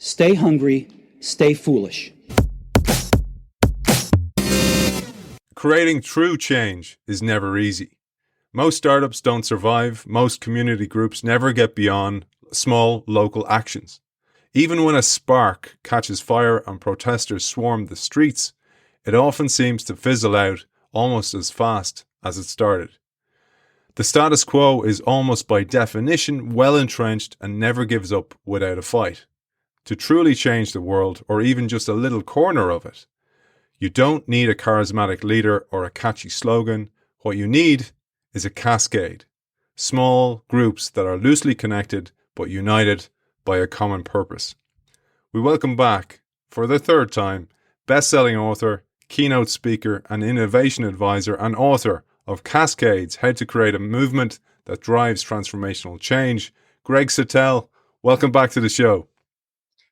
Stay hungry, stay foolish. Creating true change is never easy. Most startups don't survive. Most community groups never get beyond small local actions. Even when a spark catches fire and protesters swarm the streets, it often seems to fizzle out almost as fast as it started. The status quo is almost by definition well-entrenched and never gives up without a fight. To truly change the world, or even just a little corner of it, you don't need a charismatic leader or a catchy slogan. What you need is a cascade. Small groups that are loosely connected but united by a common purpose. We welcome back, for the third time, best-selling author, keynote speaker and innovation advisor and author of Cascades, How to Create a Movement that Drives Transformational Change, Greg Satell. Welcome back to the show.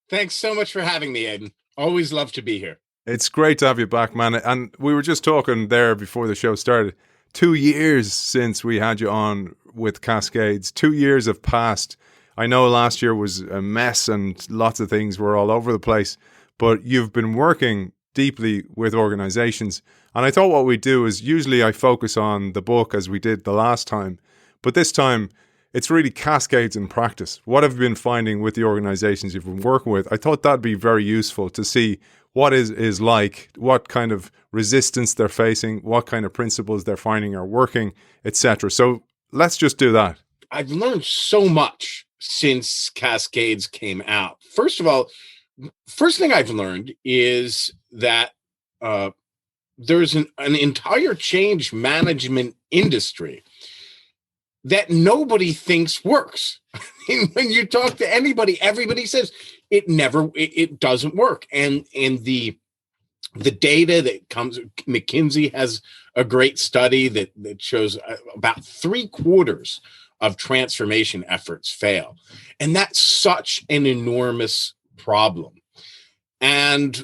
Thanks so much for having me, Aidan. Always love to be here. It's great to have you back, man. And we were just talking there before the show started. 2 years since we had you on with Cascades. 2 years have passed. I know last year was a mess and lots of things were all over the place, but you've been working deeply with organizations. And I thought what we'd do is usually I focus on the book as we did the last time, but this time it's really cascades in practice. What have you been finding with the organizations you've been working with? I thought that'd be very useful to see what is like, what kind of resistance they're facing, what kind of principles they're finding are working, etc. So let's just do that. I've learned so much since Cascades came out. First of all, first thing I've learned is that there's an entire change management industry that nobody thinks works. When you talk to anybody, everybody says it doesn't work. And the data that comes, McKinsey has a great study that shows about 3/4 of transformation efforts fail. And that's such an enormous problem. And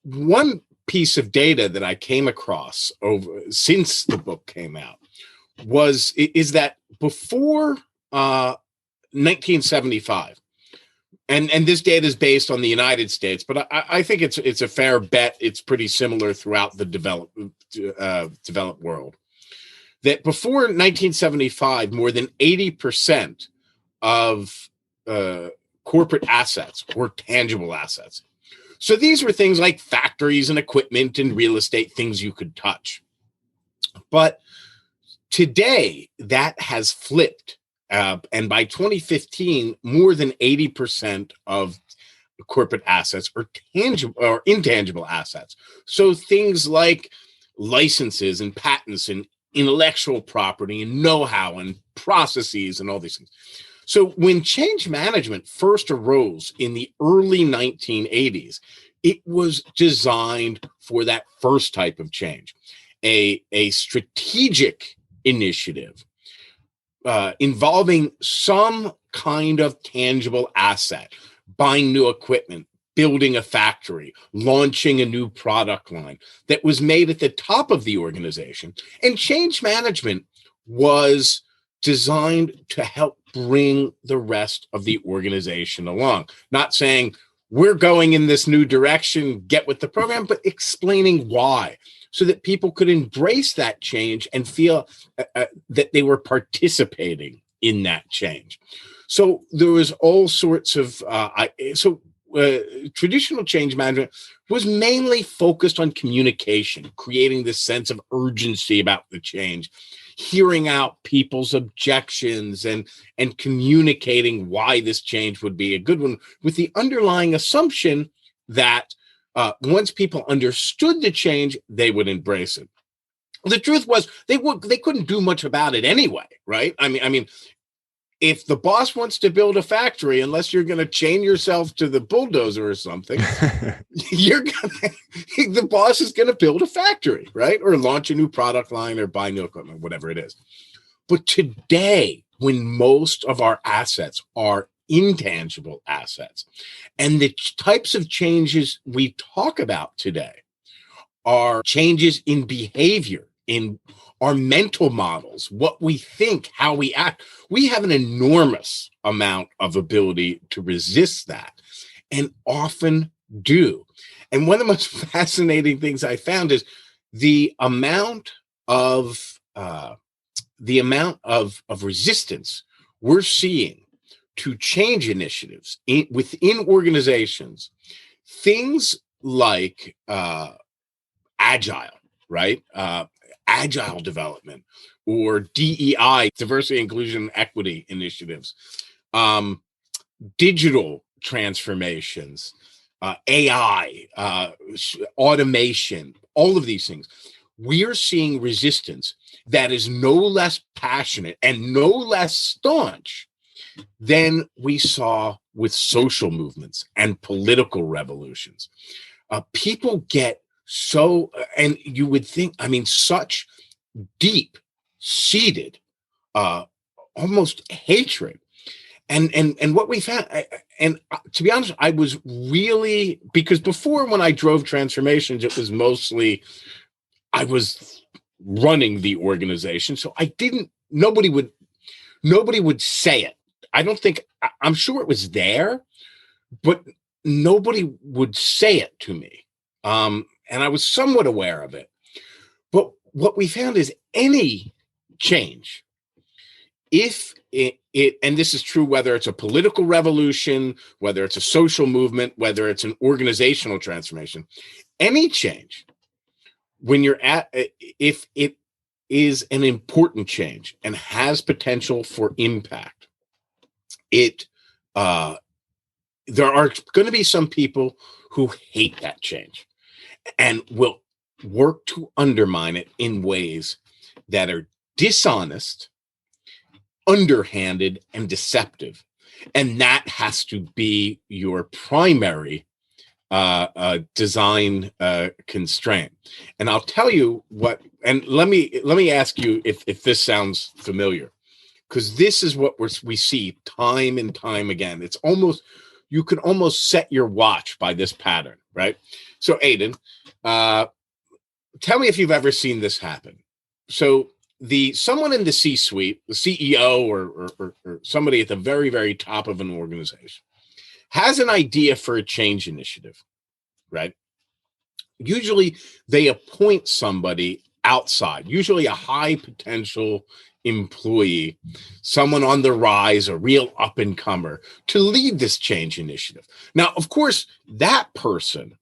one piece of data that I came across since the book came out is that before 1975, and this data is based on the United States, but I think it's a fair bet it's pretty similar throughout the developed world, that before 1975, more than 80% of corporate assets were tangible assets. So these were things like factories and equipment and real estate, things you could touch. But today, that has flipped. And by 2015, more than 80% of corporate assets are tangible or intangible assets. So things like licenses and patents and intellectual property and know-how and processes and all these things. So when change management first arose in the early 1980s, it was designed for that first type of change, a strategic initiative involving some kind of tangible asset, buying new equipment, building a factory, launching a new product line that was made at the top of the organization. And change management was designed to help bring the rest of the organization along. Not saying we're going in this new direction, get with the program, but explaining why, so that people could embrace that change and feel that they were participating in that change. So there was all sorts of, traditional change management was mainly focused on communication, creating this sense of urgency about the change, hearing out people's objections and communicating why this change would be a good one, with the underlying assumption that once people understood the change, they would embrace it. The truth was they couldn't do much about it anyway, right? I mean, if the boss wants to build a factory, unless you're going to chain yourself to the bulldozer or something, the boss is going to build a factory, right? Or launch a new product line or buy new equipment, whatever it is. But today, when most of our assets are intangible assets, and the types of changes we talk about today are changes in behavior in our mental models, what we think, how we act. We have an enormous amount of ability to resist that, and often do. And one of the most fascinating things I found is the amount of resistance we're seeing to change initiatives within organizations. Things like agile, right? Agile development, or DEI, diversity, inclusion, equity initiatives, digital transformations, AI, automation, all of these things. We are seeing resistance that is no less passionate and no less staunch than we saw with social movements and political revolutions. People get so, and you would think, I mean, such deep seated, almost hatred. And what we found, and to be honest, I was really, because before, when I drove transformations, it was mostly, I was running the organization. So nobody would say it. I don't think, I'm sure it was there, but nobody would say it to me. And I was somewhat aware of it. But what we found is any change, if it, and this is true whether it's a political revolution, whether it's a social movement, whether it's an organizational transformation, any change, when you're if it is an important change and has potential for impact, there are going to be some people who hate that change and will work to undermine it in ways that are dishonest, underhanded, and deceptive. And that has to be your primary design constraint. And I'll tell you what, and let me ask you if this sounds familiar, because this is what we see time and time again. It's almost, you can almost set your watch by this pattern, right? So Aidan, tell me if you've ever seen this happen. So someone in the C-suite, the CEO or somebody at the very, very top of an organization, has an idea for a change initiative, right? Usually they appoint somebody outside, usually a high potential employee, someone on the rise, a real up and comer, to lead this change initiative. Now, of course, that person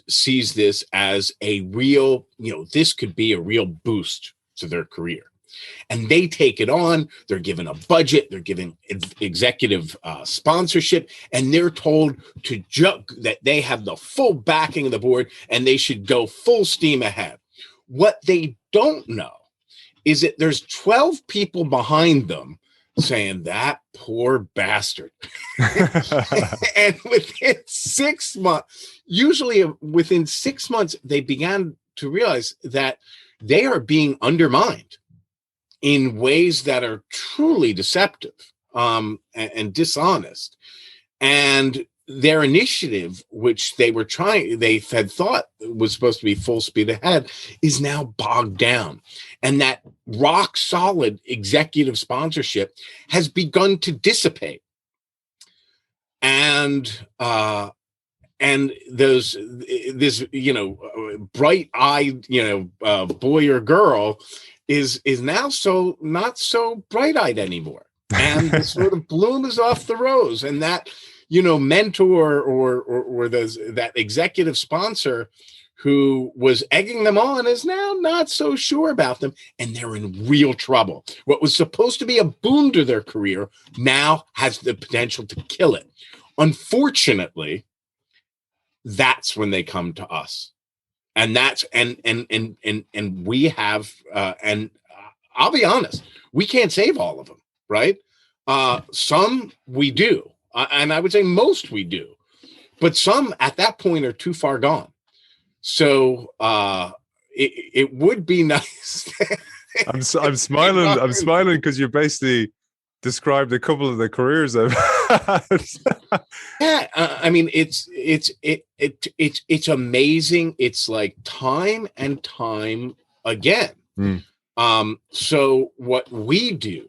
sees this as a real, this could be a real boost to their career. And they take it on. They're given a budget. They're given executive sponsorship, and they're told that they have the full backing of the board and they should go full steam ahead. What they don't know is that there's 12 people behind them saying, that poor bastard. And within 6 months, usually within 6 months, they began to realize that they are being undermined in ways that are truly deceptive and dishonest. And their initiative, which they had thought was supposed to be full speed ahead, is now bogged down. And that rock solid executive sponsorship has begun to dissipate. And this bright-eyed, boy or girl is now not so bright-eyed anymore. And the sort of bloom is off the rose. And that, mentor or that executive sponsor who was egging them on is now not so sure about them, and they're in real trouble. What was supposed to be a boon to their career now has the potential to kill it. Unfortunately, that's when they come to us. And that's and we have and I'll be honest, we can't save all of them, right? Some we do, and I would say most we do, but some at that point are too far gone. So it would be nice. I'm smiling. I'm smiling because you basically described a couple of the careers I've had. Yeah, I mean, it's amazing. It's like time and time again. So what we do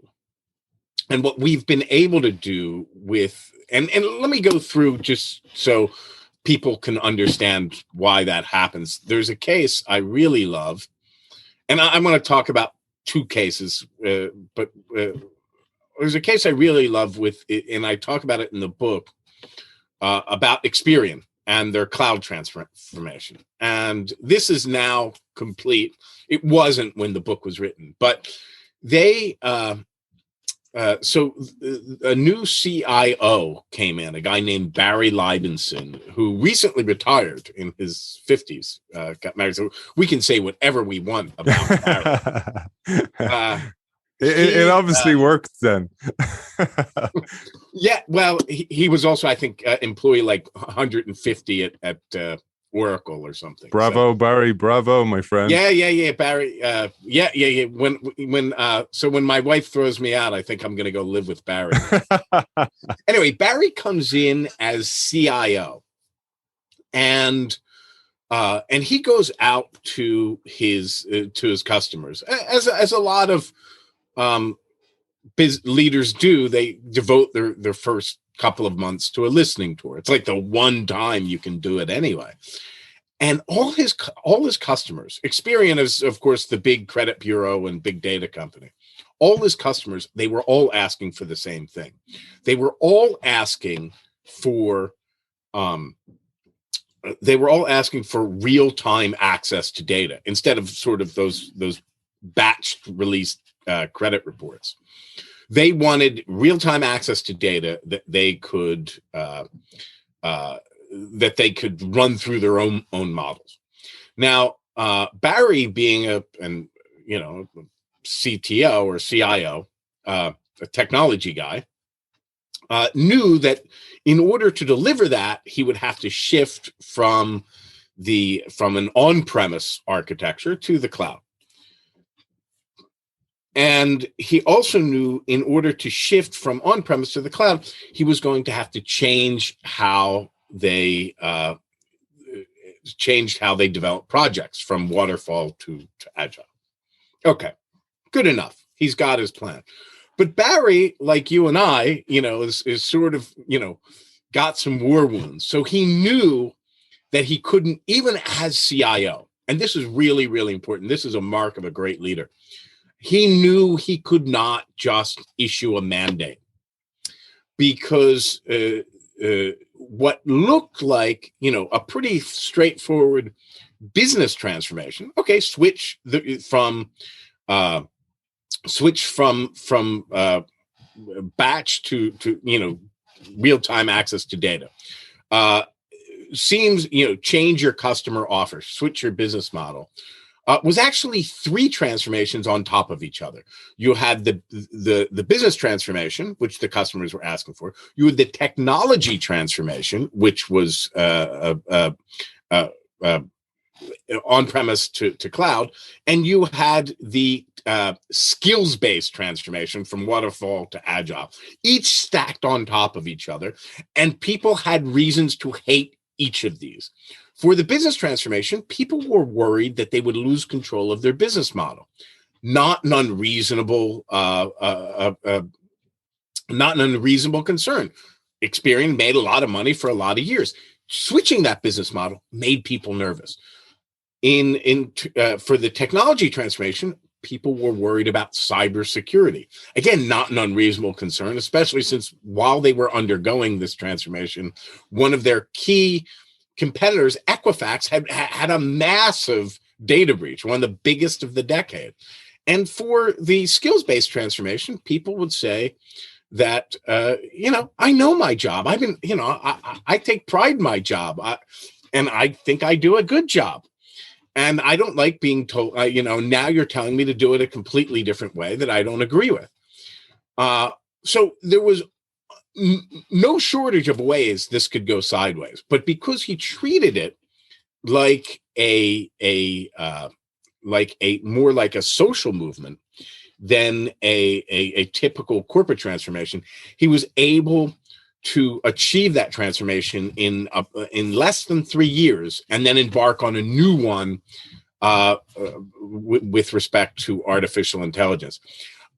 and what we've been able to do with, and let me go through just so people can understand why that happens. There's a case I really love, and I'm going to talk about two cases, but there's a case I really love with, and I talk about it in the book, about Experian and their cloud transformation. And this is now complete. It wasn't when the book was written, but they, so a new CIO came in, a guy named Barry Libenson, who recently retired in his 50s, got married. So we can say whatever we want about Barry. It obviously worked then. Yeah, well, he was also, I think, employee like 150 at Oracle or something. Bravo, so. Barry, bravo, my friend. Yeah, Barry. Yeah. When my wife throws me out, I think I'm going to go live with Barry. Anyway, Barry comes in as CIO, and he goes out to his customers, as a lot of leaders do. They devote their first couple of months to a listening tour. It's like the one time you can do it anyway. And all his customers, Experian is, of course, the big credit bureau and big data company. All his customers, they were all asking for the same thing. They were all asking for real-time access to data instead of sort of those batched released credit reports. They wanted real-time access to data that they could run through their own models. Now, Barry, being a CTO or CIO, a technology guy, knew that in order to deliver that, he would have to shift from an on-premise architecture to the cloud. And he also knew in order to shift from on-premise to the cloud, he was going to have to change how they develop projects from waterfall to agile. Okay, good enough. He's got his plan. But Barry, like you and I, is sort of, got some war wounds. So he knew that he couldn't, even as CIO, and this is really, really important. This is a mark of a great leader. He knew he could not just issue a mandate because what looked like, a pretty straightforward business transformation. Okay, switch from batch to real-time access to data. Seems, change your customer offer, switch your business model. Was actually three transformations on top of each other. You had the business transformation, which the customers were asking for. You had the technology transformation, which was on-premise to cloud, and you had the skills-based transformation from waterfall to agile, each stacked on top of each other, and people had reasons to hate each of these. For the business transformation, people were worried that they would lose control of their business model. Not an unreasonable concern. Experian made a lot of money for a lot of years. Switching that business model made people nervous. For the technology transformation, people were worried about cybersecurity. Again, not an unreasonable concern, especially since while they were undergoing this transformation, one of their key competitors, Equifax, had a massive data breach, one of the biggest of the decade. And for the skills-based transformation, people would say that, I know my job. I've been, I take pride in my job, and I think I do a good job. And I don't like being told, now you're telling me to do it a completely different way that I don't agree with. So there was no shortage of ways this could go sideways, but because he treated it like more like a social movement than a typical corporate transformation, he was able to achieve that transformation in less than 3 years, and then embark on a new one with respect to artificial intelligence.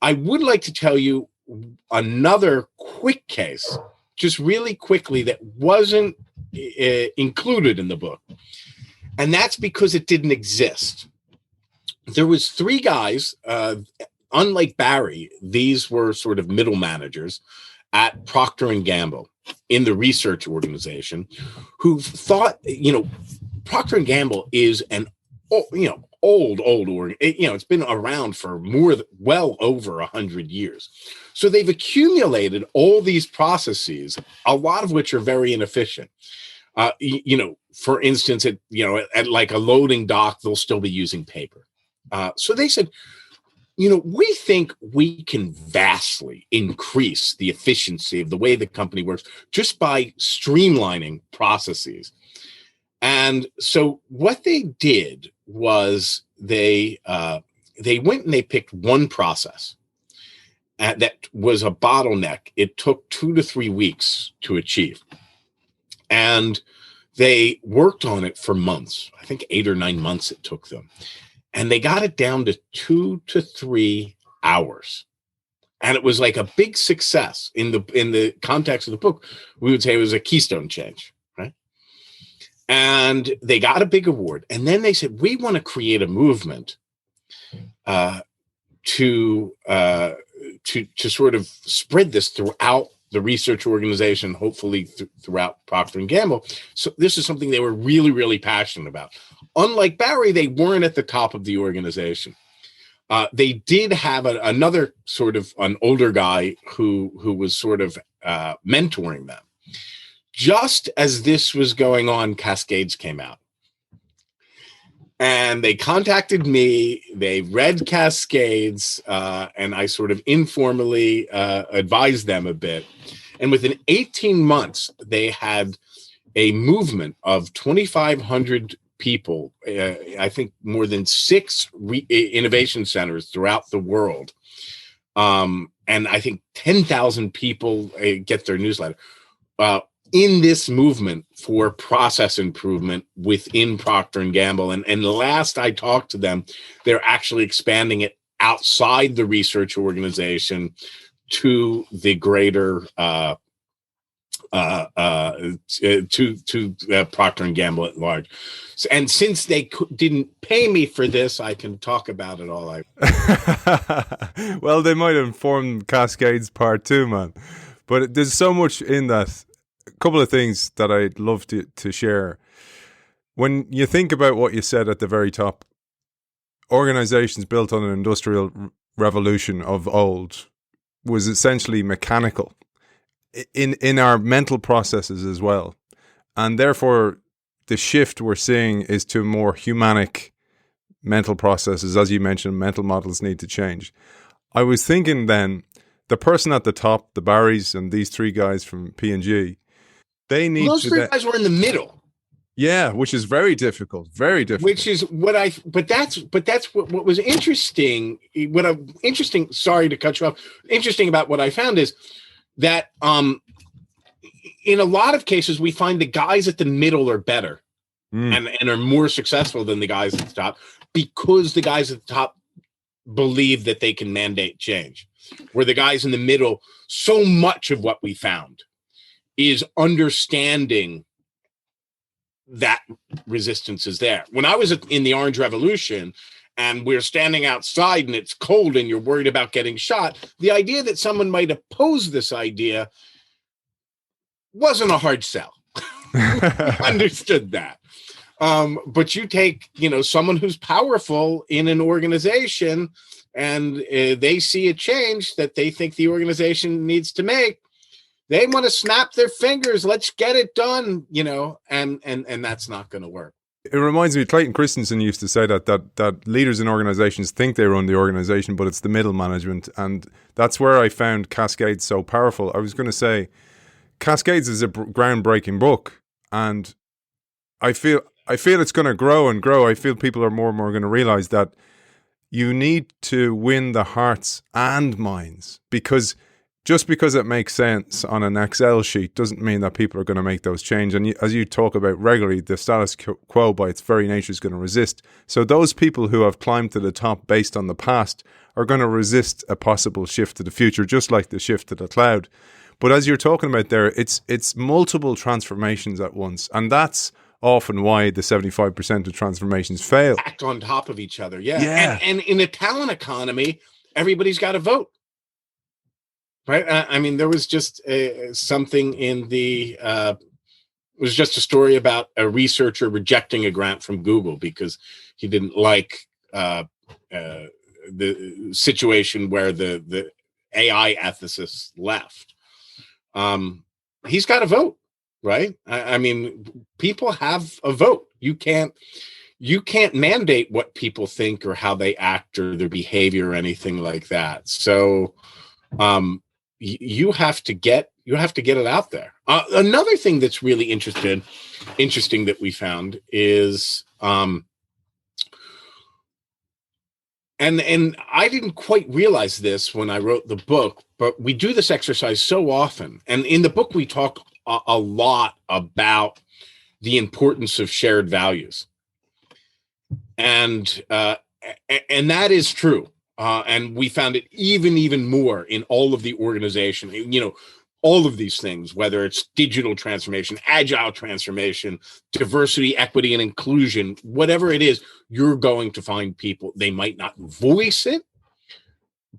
I would like to tell you another quick case, just really quickly, that wasn't included in the book. And that's because it didn't exist. There was three guys, unlike Barry, these were sort of middle managers at Procter and Gamble in the research organization, who thought, Procter and Gamble is an, old org. It's been around for well over 100 years. So they've accumulated all these processes, a lot of which are very inefficient. For instance, at like a loading dock, they'll still be using paper. So they said, we think we can vastly increase the efficiency of the way the company works just by streamlining processes. And so what they did was they went and they picked one process that was a bottleneck. It took 2 to 3 weeks to achieve. And they worked on it for months. I think 8 or 9 months it took them. And they got it down to 2 to 3 hours. And it was like a big success. In the context of the book, we would say it was a keystone change, right? And they got a big award. And then they said, we want to create a movement to sort of spread this throughout the research organization, hopefully throughout Procter and Gamble. So this is something they were really, really passionate about. Unlike Barry, they weren't at the top of the organization. They did have another sort of an older guy who was sort of mentoring them. Just as this was going on, Cascades came out. And they contacted me, they read Cascades, and I sort of informally advised them a bit. And within 18 months, they had a movement of 2,500 people, I think more than 6 innovation centers throughout the world. And I think 10,000 people get their newsletter. In this movement for process improvement within Procter and Gamble. And last I talked to them, they're actually expanding it outside the research organization to the greater to Procter and Gamble at large. And since they didn't pay me for this, I can talk about it all Well, they might have informed Cascades Part 2, man. But there's so much in that. A couple of things that I'd love to share. When you think about what you said at the very top, organizations built on an industrial revolution of old was essentially mechanical in our mental processes as well. And therefore, the shift we're seeing is to more humanic mental processes. As you mentioned, mental models need to change. I was thinking then, the person at the top, the Barrys and these 3 guys from P&G, they need those 3 guys were in the middle. Yeah, which is very difficult. Very difficult. Which is what that's what was interesting. Sorry to cut you off. Interesting about what I found is that in a lot of cases we find the guys at the middle are better and are more successful than the guys at the top, because the guys at the top believe that they can mandate change. Where the guys in the middle, so much of what we found is understanding that resistance is there. When I was in the Orange Revolution and we're standing outside and it's cold and you're worried about getting shot, the idea that someone might oppose this idea wasn't a hard sell. Understood that. But you take, someone who's powerful in an organization and they see a change that they think the organization needs to make. They want to snap their fingers. Let's get it done, and that's not going to work. It reminds me, Clayton Christensen used to say that leaders in organizations think they run the organization, but it's the middle management. And that's where I found Cascades so powerful. I was going to say, Cascades is a groundbreaking book, and I feel it's going to grow and grow. I feel people are more and more going to realize that you need to win the hearts and minds, because just because it makes sense on an Excel sheet doesn't mean that people are going to make those changes. And as you talk about regularly, the status quo by its very nature is going to resist. So those people who have climbed to the top based on the past are going to resist a possible shift to the future, just like the shift to the cloud. But as you're talking about there, it's multiple transformations at once. And that's often why the 75% of transformations fail. Act on top of each other. Yeah. Yeah. And in a talent economy, everybody's got to vote. Right. I mean, there was just something in it was just a story about a researcher rejecting a grant from Google because he didn't like the situation where the AI ethicist left. He's got to vote, right? I mean, people have a vote. You can't mandate what people think or how they act or their behavior or anything like that. So, you have to get it out there. Another thing that's really interesting that we found is, and I didn't quite realize this when I wrote the book, but we do this exercise so often. And in the book, we talk a lot about the importance of shared values, and that is true. And we found it even more in all of the organization, all of these things, whether it's digital transformation, agile transformation, diversity, equity, and inclusion, whatever it is, you're going to find people. They might not voice it,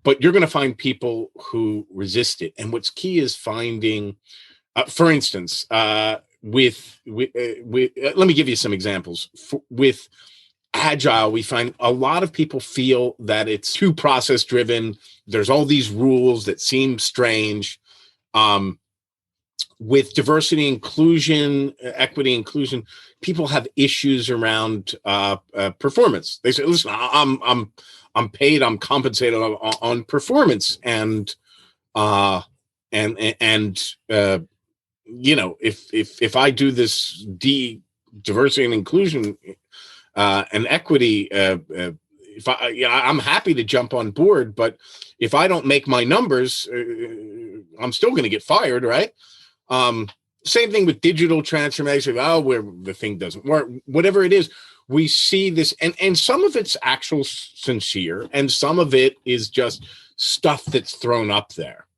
but you're going to find people who resist it. And what's key is finding, for instance, with let me give you some examples. With Agile, we find a lot of people feel that it's too process driven. There's all these rules that seem strange. With diversity, inclusion, equity, inclusion, people have issues around performance. They say, "Listen, I'm paid, I'm compensated on performance, and if I do this diversity and inclusion." And equity, I'm happy to jump on board, but if I don't make my numbers, I'm still going to get fired, right? Same thing with digital transformation. Where the thing doesn't work, whatever it is, we see this, and some of it's actual sincere, and some of it is just stuff that's thrown up there.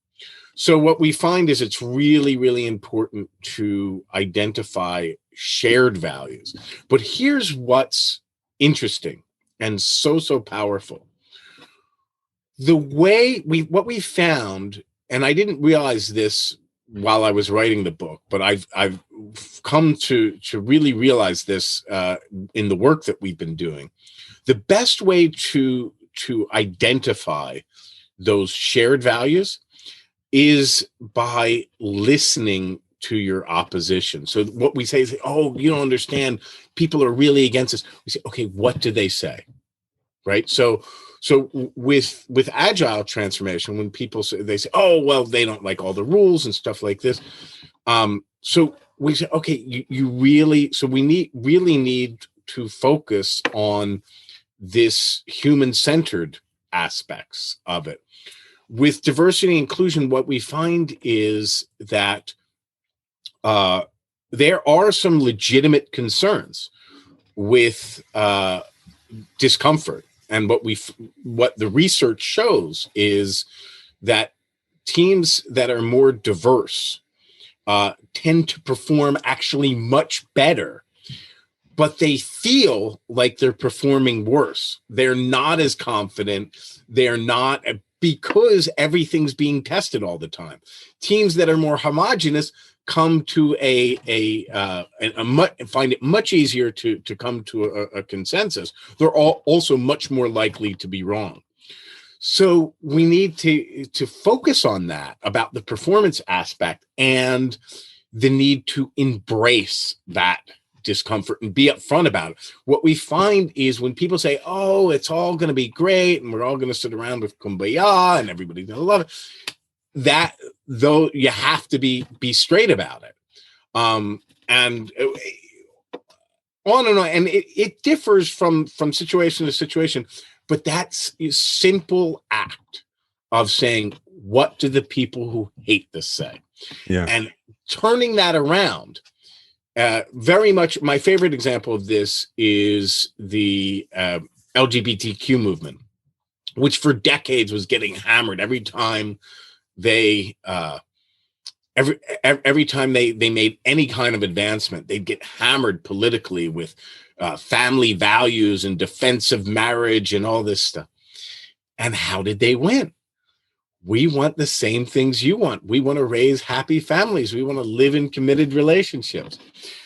So what we find is it's really, really important to identify shared values. But here's what's interesting and so powerful. What we found, and I didn't realize this while I was writing the book, but I've come to really realize this in the work that we've been doing. The best way to identify those shared values is by listening to your opposition. So what we say is, "Oh, you don't understand. People are really against this." We say, "Okay, what do they say?" Right? So with agile transformation, when people say, they say, "Oh, well, they don't like all the rules and stuff like this." So we say, "Okay, we really need to focus on this human-centered aspects of it." With diversity and inclusion, what we find is that there are some legitimate concerns with discomfort. And what the research shows is that teams that are more diverse tend to perform actually much better, but they feel like they're performing worse. They're not as confident. They're not, because everything's being tested all the time. Teams that are more homogenous come to find it much easier to come to a consensus. They're also much more likely to be wrong. So we need to focus on that, about the performance aspect and the need to embrace that discomfort and be upfront about it. What we find is when people say, "Oh, it's all going to be great and we're all going to sit around with kumbaya and everybody's going to love it," that, though, you have to be straight about it. And on and on. And it differs from situation to situation, but that's a simple act of saying, what do the people who hate this say? Yeah. And turning that around, very much my favorite example of this is the LGBTQ movement, which for decades was getting hammered every time they every time they made any kind of advancement. They'd get hammered politically with family values and defense of marriage and all this stuff. And how did they win? We want the same things you want. We want to raise happy families. We want to live in committed relationships.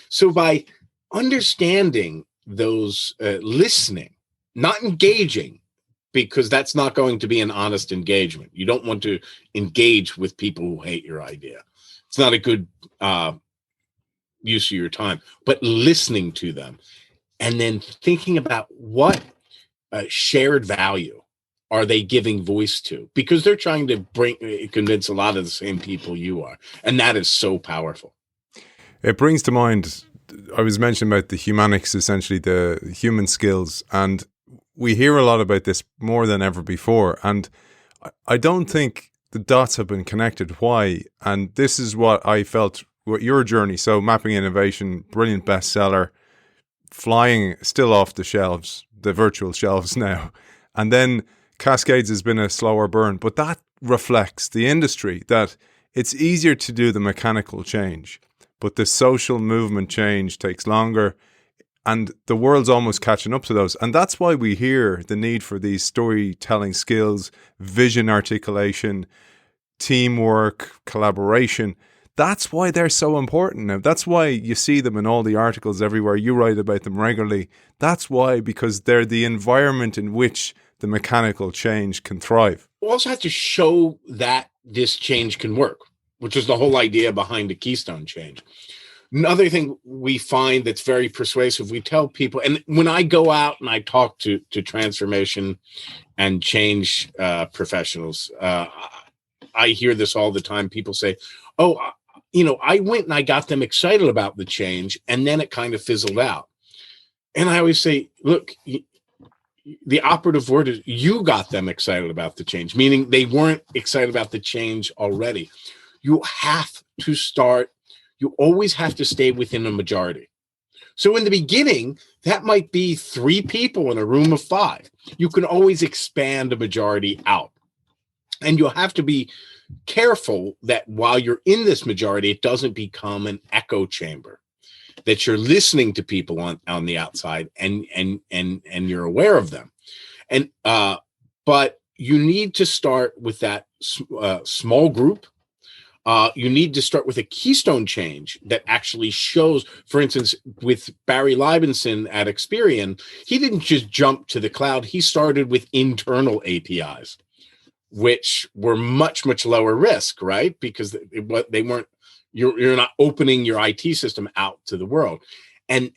So by understanding those, listening, not engaging, because that's not going to be an honest engagement. You don't want to engage with people who hate your idea. It's not a good use of your time, but listening to them and then thinking about what shared value are they giving voice to, because they're trying to convince a lot of the same people you are. And that is so powerful. It brings to mind, I was mentioning about the humanics, essentially the human skills, and we hear a lot about this more than ever before. And I don't think the dots have been connected. Why? And this is what I felt with your journey. So Mapping Innovation, brilliant bestseller, flying still off the shelves, the virtual shelves now. And then Cascades has been a slower burn, but that reflects the industry, that it's easier to do the mechanical change, but the social movement change takes longer, and the world's almost catching up to those. And that's why we hear the need for these storytelling skills, vision articulation, teamwork, collaboration. That's why they're so important now. That's why you see them in all the articles everywhere. You write about them regularly. That's why, because they're the environment in which the mechanical change can thrive. We also have to show that this change can work, which is the whole idea behind the Keystone change. Another thing we find that's very persuasive, we tell people, and when I go out and I talk to transformation and change professionals, I hear this all the time. People say, oh, I went and I got them excited about the change, and then it kind of fizzled out. And I always say, look, the operative word is you got them excited about the change, meaning they weren't excited about the change already. You have to start, you always have to stay within a majority. So in the beginning, that might be 3 people in a room of 5. You can always expand a majority out. And you'll have to be careful that while you're in this majority, it doesn't become an echo chamber, that you're listening to people on the outside and you're aware of them. And but you need to start with that small group. You need to start with a keystone change that actually shows, for instance, with Barry Leibinson at Experian, he didn't just jump to the cloud. He started with internal APIs, which were much, much lower risk, right? Because they weren't, you're not opening your IT system out to the world. And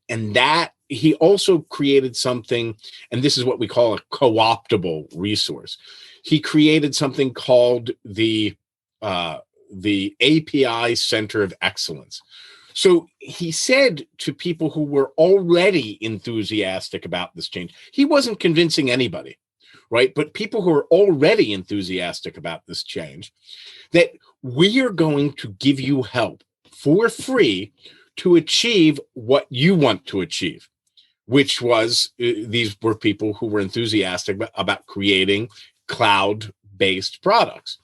that he also created something, and this is what we call a co-optable resource. He created something called the API Center of Excellence. So he said to people who were already enthusiastic about this change, he wasn't convincing anybody, right? But people who are already enthusiastic about this change, that we are going to give you help for free to achieve what you want to achieve, which was, these were people who were enthusiastic about creating cloud-based products.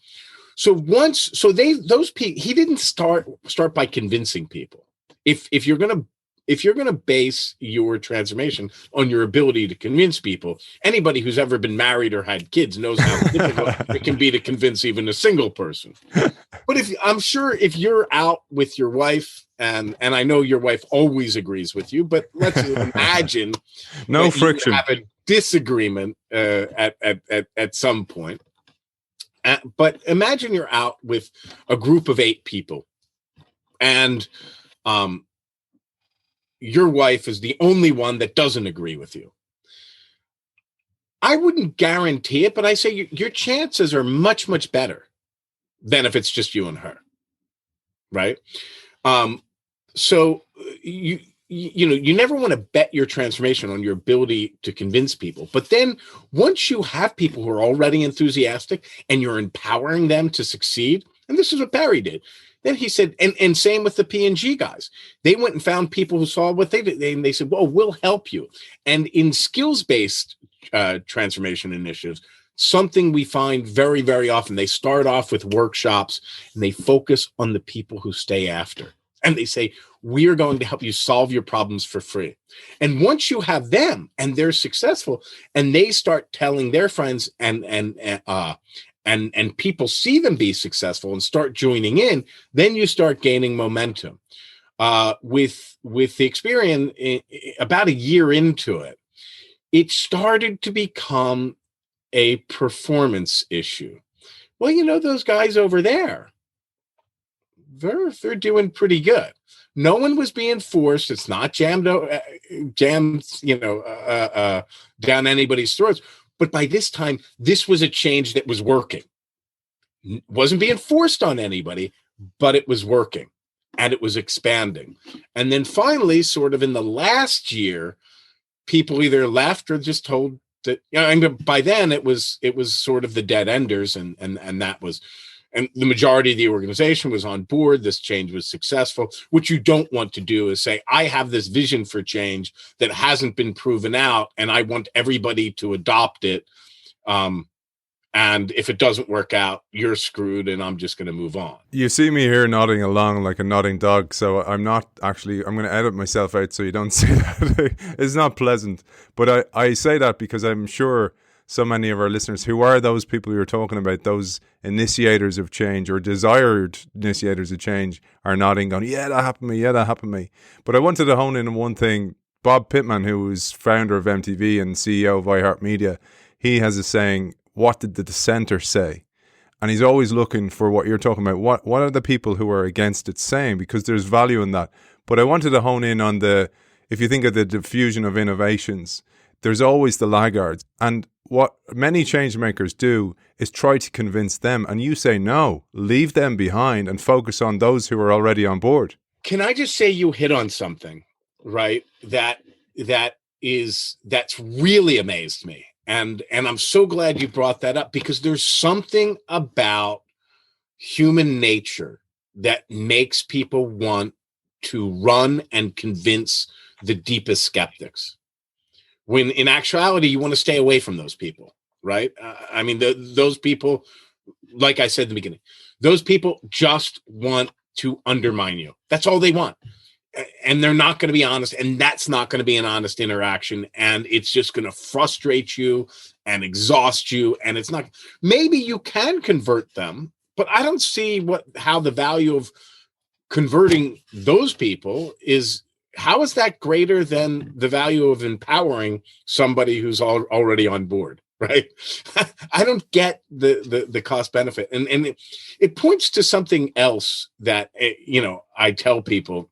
So those people, he didn't start by convincing people. If you're gonna base your transformation on your ability to convince people, anybody who's ever been married or had kids knows how difficult it can be to convince even a single person. But I'm sure if you're out with your wife, and I know your wife always agrees with you, but let's imagine no friction, you have a disagreement at some point. But imagine you're out with a group of 8 people, and your wife is the only one that doesn't agree with you. I wouldn't guarantee it, but I say your chances are much, much better than if it's just you and her, right? So you never want to bet your transformation on your ability to convince people. But then once you have people who are already enthusiastic and you're empowering them to succeed, and this is what Barry did. Then he said, and same with the P&G guys. They went and found people who saw what they did. And they said, well, we'll help you. And in skills-based transformation initiatives, something we find very, very often, they start off with workshops and they focus on the people who stay after. And they say, we're going to help you solve your problems for free. And once you have them and they're successful and they start telling their friends and people see them be successful and start joining in, then you start gaining momentum. With the experience, about a year into it, it started to become a performance issue. Well, those guys over there, they're doing pretty good. No one was being forced. It's not jammed down anybody's throats. But by this time, this was a change that was working. It wasn't being forced on anybody, but it was working and it was expanding. And then finally, sort of in the last year, people either left or just told that, and by then it was sort of the dead enders, and that was, and the majority of the organization was on board. This change was successful. What you don't want to do is say, I have this vision for change that hasn't been proven out, and I want everybody to adopt it. And if it doesn't work out, you're screwed, and I'm just going to move on. You see me here nodding along like a nodding dog, so I'm going to edit myself out so you don't say that. It's not pleasant. But I say that because I'm sure so many of our listeners who are those people you're talking about, those initiators of change or desired initiators of change, are nodding, going, yeah, that happened to me, yeah, that happened to me. But I wanted to hone in on one thing. Bob Pittman, who was founder of MTV and CEO of iHeartMedia, he has a saying, what did the dissenter say? And he's always looking for what you're talking about. What are the people who are against it saying? Because there's value in that. But I wanted to hone in on if you think of the diffusion of innovations, there's always the laggards. And what many change makers do is try to convince them. And you say, no, leave them behind and focus on those who are already on board. Can I just say you hit on something, right? That's really amazed me. And I'm so glad you brought that up, because there's something about human nature that makes people want to run and convince the deepest skeptics, when in actuality, you want to stay away from those people, right? Those people, like I said in the beginning, those people just want to undermine you. That's all they want. And they're not going to be honest, and that's not going to be an honest interaction, and it's just going to frustrate you and exhaust you, and it's not. Maybe you can convert them, but I don't see how the value of converting those people is. How is that greater than the value of empowering somebody who's already on board, right? I don't get the cost benefit, and it points to something else that I tell people.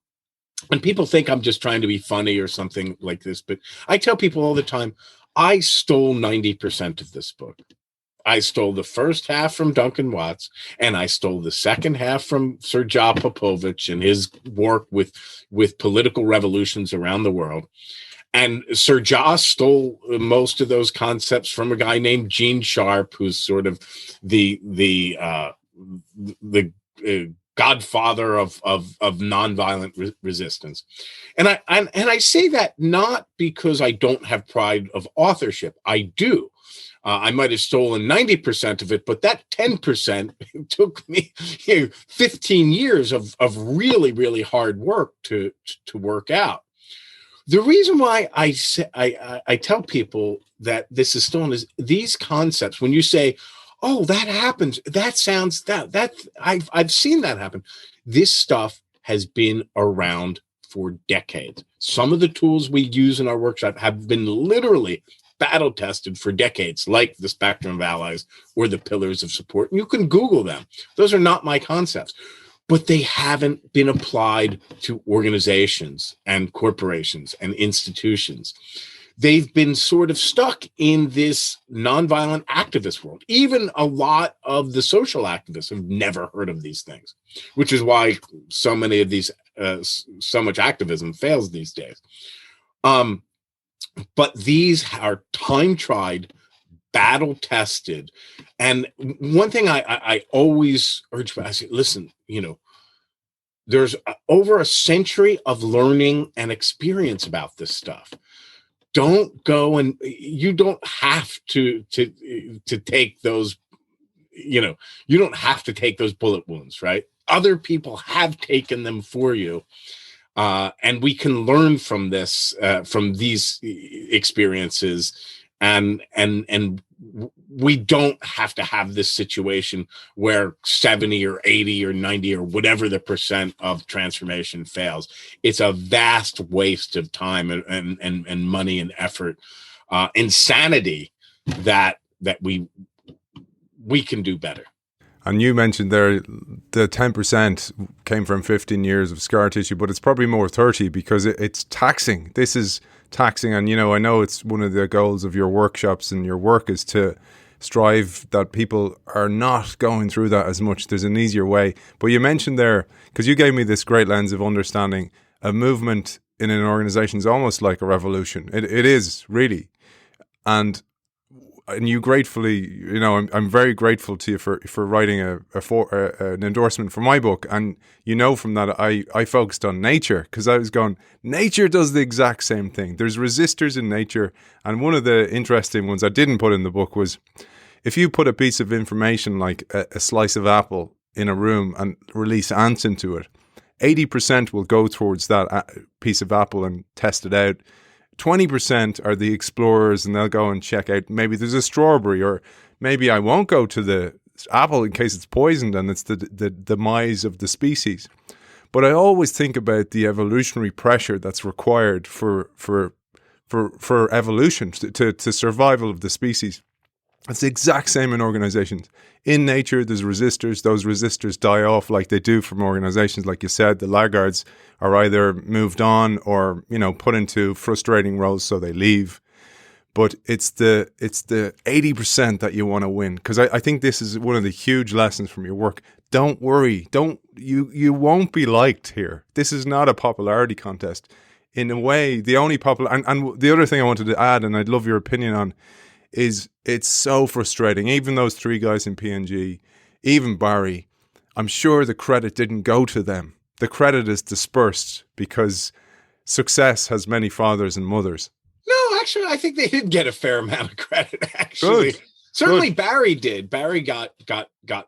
And people think I'm just trying to be funny or something like this, but I tell people all the time, I stole 90% of this book. I stole the first half from Duncan Watts, and I stole the second half from Sir John Popovich and his work with political revolutions around the world. And Sir John stole most of those concepts from a guy named Gene Sharp, who's sort of the godfather of nonviolent resistance. And I say that not because I don't have pride of authorship. I do. I might have stolen 90% of it, but that 10% took me 15 years of really, really hard work to work out. The reason why I tell people that this is stolen is these concepts. When you say, oh, that happens, that sounds that I've seen that happen. This stuff has been around for decades. Some of the tools we use in our workshop have been literally battle tested for decades, like the Spectrum of Allies or the Pillars of Support. You can Google them. Those are not my concepts, but they haven't been applied to organizations and corporations and institutions. They've been sort of stuck in this nonviolent activist world. Even a lot of the social activists have never heard of these things, which is why so many of these so much activism fails these days. But these are time-tried, battle-tested. And one thing I always urge, I say, listen, there's over a century of learning and experience about this stuff. Don't go, and you don't have to take those, you don't have to take those bullet wounds, right? Other people have taken them for you. And we can learn from this, from these experiences, and we don't have to have this situation where 70 or 80 or 90 or whatever the percent of transformation fails. It's a vast waste of time and money and effort, insanity that we can do better. And you mentioned there the 10% came from 15 years of scar tissue, but it's probably more 30 because it's taxing. This is taxing. And, I know it's one of the goals of your workshops and your work is to strive that people are not going through that as much. There's an easier way. But you mentioned there, because you gave me this great lens of understanding a movement in an organization is almost like a revolution. It is really. And you gratefully, I'm very grateful to you for writing an endorsement for my book. And from that, I focused on nature because I was going, nature does the exact same thing. There's resistors in nature. And one of the interesting ones I didn't put in the book was if you put a piece of information like a slice of apple in a room and release ants into it, 80% will go towards that piece of apple and test it out. 20% are the explorers and they'll go and check out, maybe there's a strawberry, or maybe I won't go to the apple in case it's poisoned and it's the demise of the species. But I always think about the evolutionary pressure that's required for evolution, to survival of the species. It's the exact same in organizations. In nature, there's resistors. Those resistors die off like they do from organizations. Like you said, the laggards are either moved on or, put into frustrating roles, so they leave. But it's the 80% that you want to win. Because I think this is one of the huge lessons from your work. Don't worry. You won't be liked here. This is not a popularity contest. In a way, the only popular... And the other thing I wanted to add, and I'd love your opinion on, is it's so frustrating. Even those three guys in P&G, even Barry, I'm sure the credit didn't go to them. The credit is dispersed because success has many fathers and mothers. No, actually, I think they did get a fair amount of credit, actually. Good. Certainly, good. Barry did. Barry got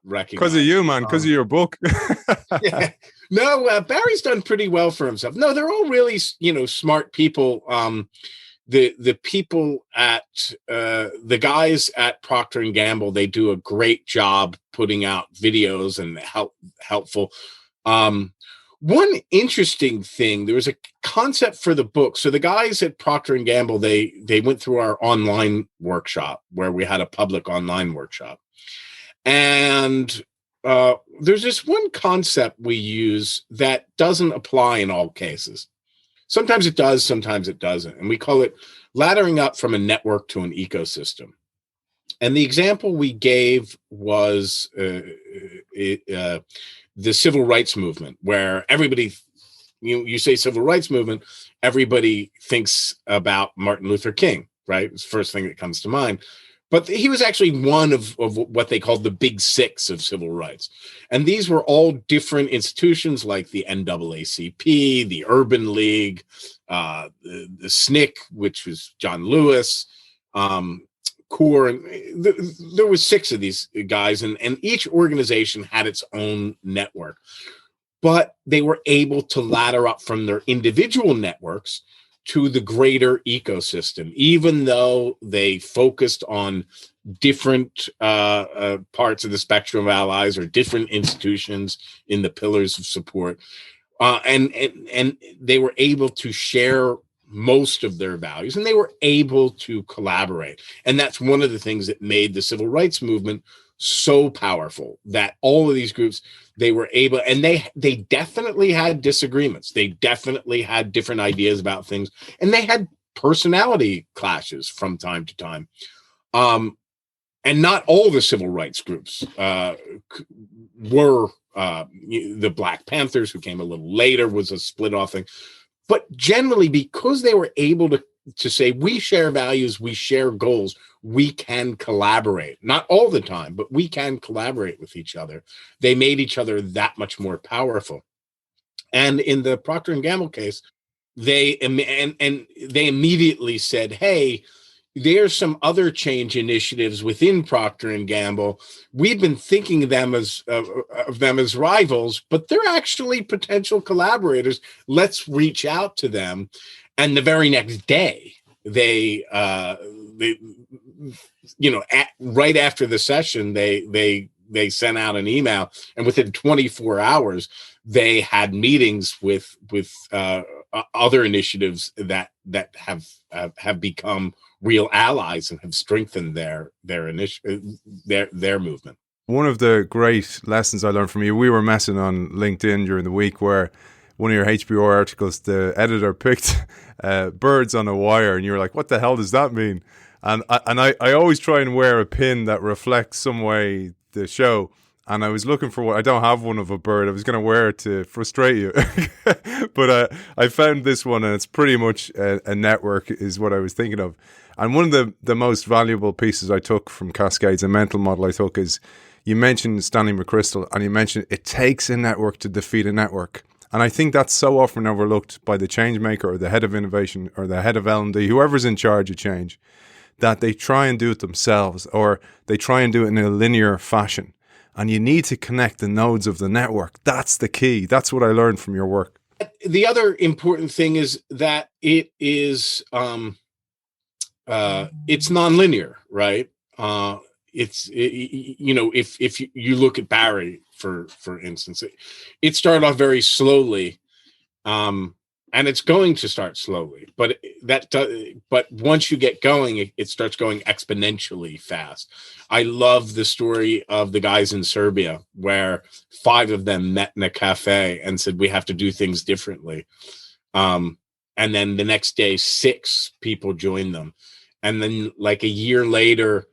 recognized. Because of you, man. Because of your book. Yeah. No, Barry's done pretty well for himself. No, they're all really, smart people. The people at the guys at Procter & Gamble, they do a great job putting out videos and helpful. One interesting thing, there was a concept for the book. So the guys at Procter & Gamble, they went through our online workshop where we had a public online workshop. And there's this one concept we use that doesn't apply in all cases. Sometimes it does, sometimes it doesn't. And we call it laddering up from a network to an ecosystem. And the example we gave was the civil rights movement, where everybody, you say civil rights movement, everybody thinks about Martin Luther King, right? It's the first thing that comes to mind. But he was actually one of what they called the big six of civil rights. And these were all different institutions like the NAACP, the Urban League, the SNCC, which was John Lewis, CORE. And there was six of these guys, and each organization had its own network. But they were able to ladder up from their individual networks to the greater ecosystem, even though they focused on different parts of the spectrum of allies or different institutions in the pillars of support. And they were able to share most of their values, and they were able to collaborate. And that's one of the things that made the civil rights movement so powerful, that all of these groups, they were able, and they definitely had disagreements. They definitely had different ideas about things, and they had personality clashes from time to time. And not all the civil rights groups were the Black Panthers, who came a little later, was a split off thing. But generally, because they were able to say, we share values, we share goals, we can collaborate. Not all the time, but we can collaborate with each other. They made each other that much more powerful. And in the Procter & Gamble case, they immediately said, hey, there's some other change initiatives within Procter & Gamble. We've been thinking of them as rivals, but they're actually potential collaborators. Let's reach out to them. And the very next day, they right after the session, they sent out an email, and within 24 hours, they had meetings with other initiatives that have become real allies and have strengthened their movement. One of the great lessons I learned from you, we were messing on LinkedIn during the week where one of your HBO articles, the editor picked birds on a wire, and you were like, what the hell does that mean? And I always try and wear a pin that reflects some way the show. And I was looking for one. I don't have one of a bird. I was going to wear it to frustrate you. But I found this one, and it's pretty much a network is what I was thinking of. And one of the most valuable pieces I took from Cascades, a mental model I took, is you mentioned Stanley McChrystal, and you mentioned it takes a network to defeat a network. And I think that's so often overlooked by the change maker or the head of innovation or the head of L&D, whoever's in charge of change, that they try and do it themselves, or they try and do it in a linear fashion. And you need to connect the nodes of the network. That's the key. That's what I learned from your work. The other important thing is that it is it's nonlinear, right? If you look at Barry, for instance, it started off very slowly, and it's going to start slowly, but once you get going, it starts going exponentially fast. I love the story of the guys in Serbia, where 5 of them met in a cafe and said, we have to do things differently. And then the next day, 6 people joined them. And then like a year later,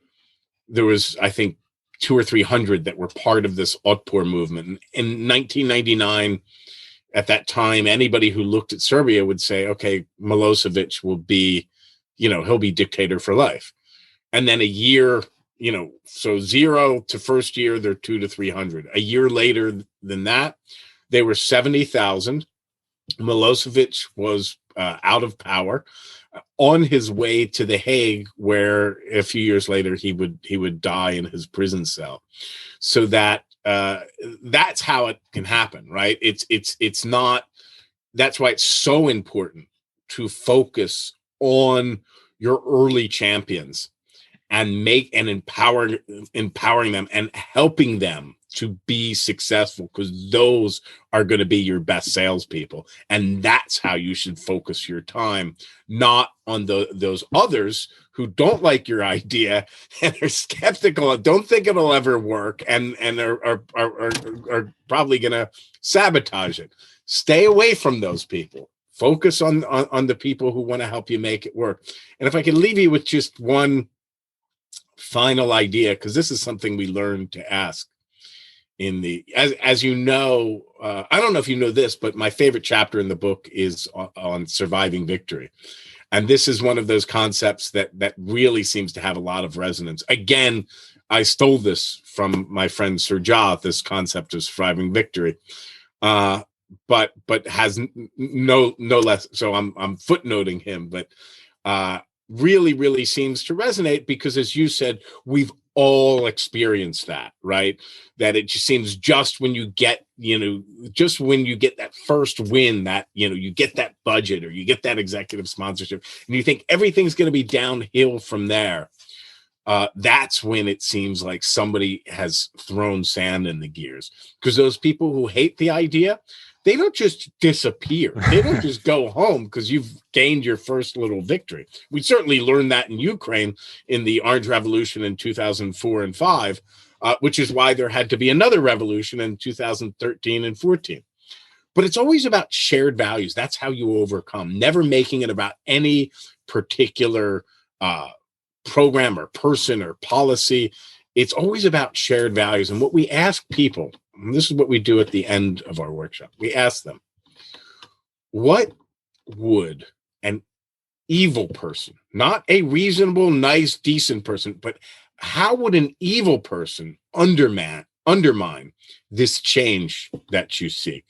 there was, I think, 200 or 300 that were part of this Otpor movement. In 1999, at that time, anybody who looked at Serbia would say, okay, Milosevic will be, he'll be dictator for life. And then a year, so 0 to first year, they're 200 to 300. A year later than that, they were 70,000. Milosevic was out of power, on his way to The Hague, where a few years later he would die in his prison cell. So that that's how it can happen, right? It's not. That's why it's so important to focus on your early champions and empowering them and helping them to be successful, because those are going to be your best salespeople. And that's how you should focus your time, not on those others who don't like your idea and are skeptical and don't think it'll ever work and are probably going to sabotage it. Stay away from those people. Focus on the people who want to help you make it work. And if I can leave you with just one final idea, because this is something we learned to ask in the, as you know, I don't know if you know this, but my favorite chapter in the book is on surviving victory. And this is one of those concepts that really seems to have a lot of resonance. Again, I stole this from my friend Sir Jah, this concept of surviving victory, but has no less. So I'm footnoting him, but really seems to resonate, because as you said, we've all experienced that, right? That it just seems just when you get, that first win, that, you get that budget or you get that executive sponsorship and you think everything's going to be downhill from there. That's when it seems like somebody has thrown sand in the gears, because those people who hate the idea, they don't just disappear. They don't just go home because you've gained your first little victory. We certainly learned that in Ukraine in the Orange Revolution in 2004 and 5, which is why there had to be another revolution in 2013 and 14. But it's always about shared values. That's how you overcome, never making it about any particular program or person or policy. It's always about shared values. And what we ask people and this is what we do at the end of our workshop. We ask them, what would an evil person, not a reasonable, nice, decent person, but how would an evil person undermine this change that you seek?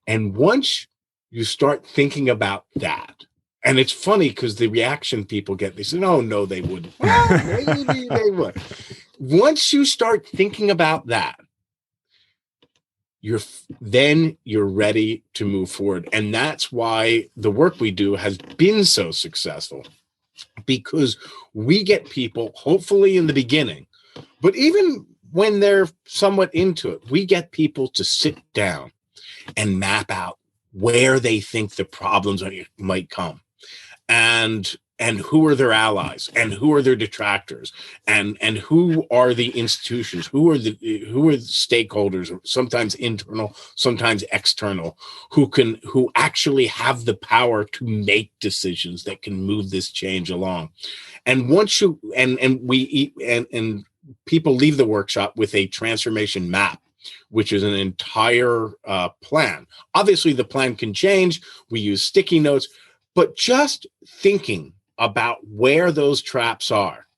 And once you start thinking about that, and it's funny because the reaction people get, they say, no, they wouldn't. Well, maybe they would. Once you start thinking about that, you're ready to move forward. And that's why the work we do has been so successful, because we get people, hopefully in the beginning, but even when they're somewhat into it, we get people to sit down and map out where they think the problems might come, and who are their allies, and who are their detractors, and who are the institutions, who are the stakeholders, sometimes internal, sometimes external, who actually have the power to make decisions that can move this change along. And once you and people leave the workshop with a transformation map, which is an entire plan. Obviously, the plan can change. We use sticky notes, but just thinking about where those traps are,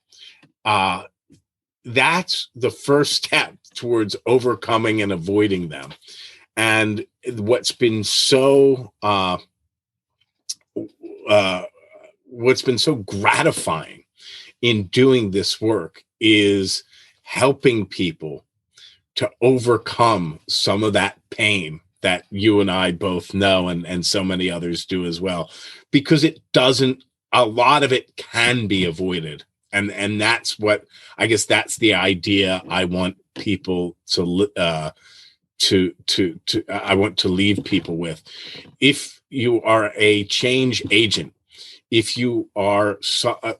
that's the first step towards overcoming and avoiding them. And what's been so gratifying in doing this work is helping people to overcome some of that pain that you and I both know, and so many others do as well, because a lot of it can be avoided. And that's what, I guess that's the idea I want people I want to leave people with. If you are a change agent, if you are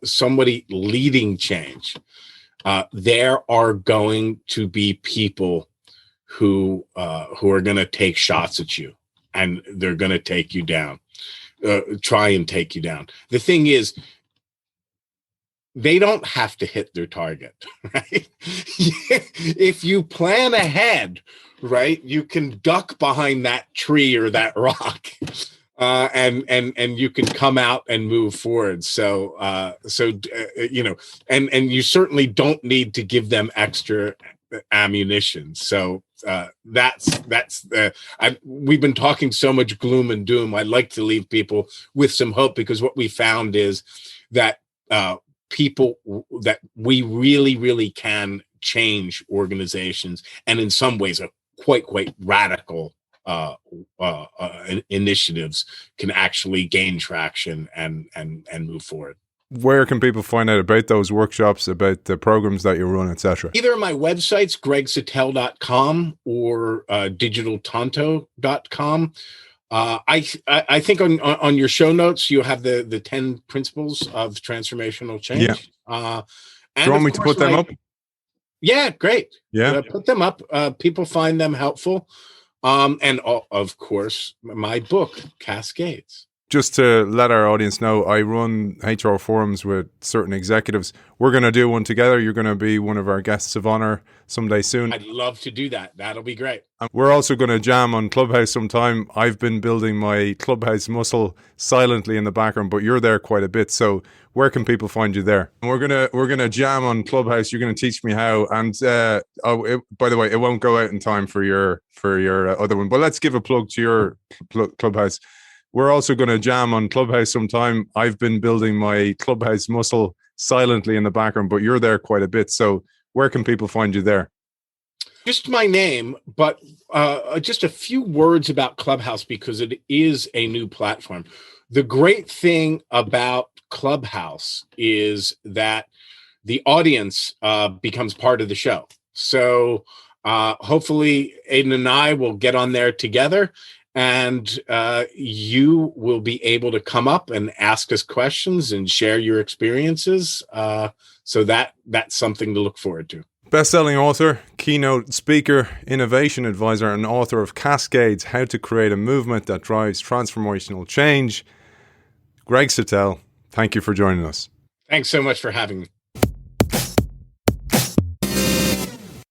somebody leading change, there are going to be people who are going to take shots at you, and they're going to take you down, try and take you down. The thing is, they don't have to hit their target, right? If you plan ahead, right, you can duck behind that tree or that rock, and you can come out and move forward. So and you certainly don't need to give them extra ammunition. So we've been talking so much gloom and doom. I'd like to leave people with some hope, because what we found is that people, that we really, really can change organizations, and in some ways are quite radical initiatives can actually gain traction and move forward. Where can people find out about those workshops, about the programs that you run, etc.? Either my websites, gregsatell.com or digitaltonto.com. I think on your show notes, you have the 10 principles of transformational change. Yeah. Do you want me to put them up? Yeah, great. Yeah. Put them up. People find them helpful. And of course, my book, Cascades. Just to let our audience know, I run HR forums with certain executives. We're going to do one together. You're going to be one of our guests of honor someday soon. I'd love to do that. That'll be great. We're also going to jam on Clubhouse sometime. I've been building my Clubhouse muscle silently in the background, but you're there quite a bit. So where can people find you there? We're gonna jam on Clubhouse. You're going to teach me how. And by the way, it won't go out in time for your other one. But let's give a plug to your Clubhouse. We're also going to jam on Clubhouse sometime. I've been building my Clubhouse muscle silently in the background, but you're there quite a bit. So where can people find you there? Just my name, but just a few words about Clubhouse, because it is a new platform. The great thing about Clubhouse is that the audience becomes part of the show. So hopefully Aidan and I will get on there together, and you will be able to come up and ask us questions and share your experiences. So that's something to look forward to. Bestselling author, keynote speaker, innovation advisor, and author of Cascades, How to Create a Movement That Drives Transformational Change, Greg Satell, thank you for joining us. Thanks so much for having me.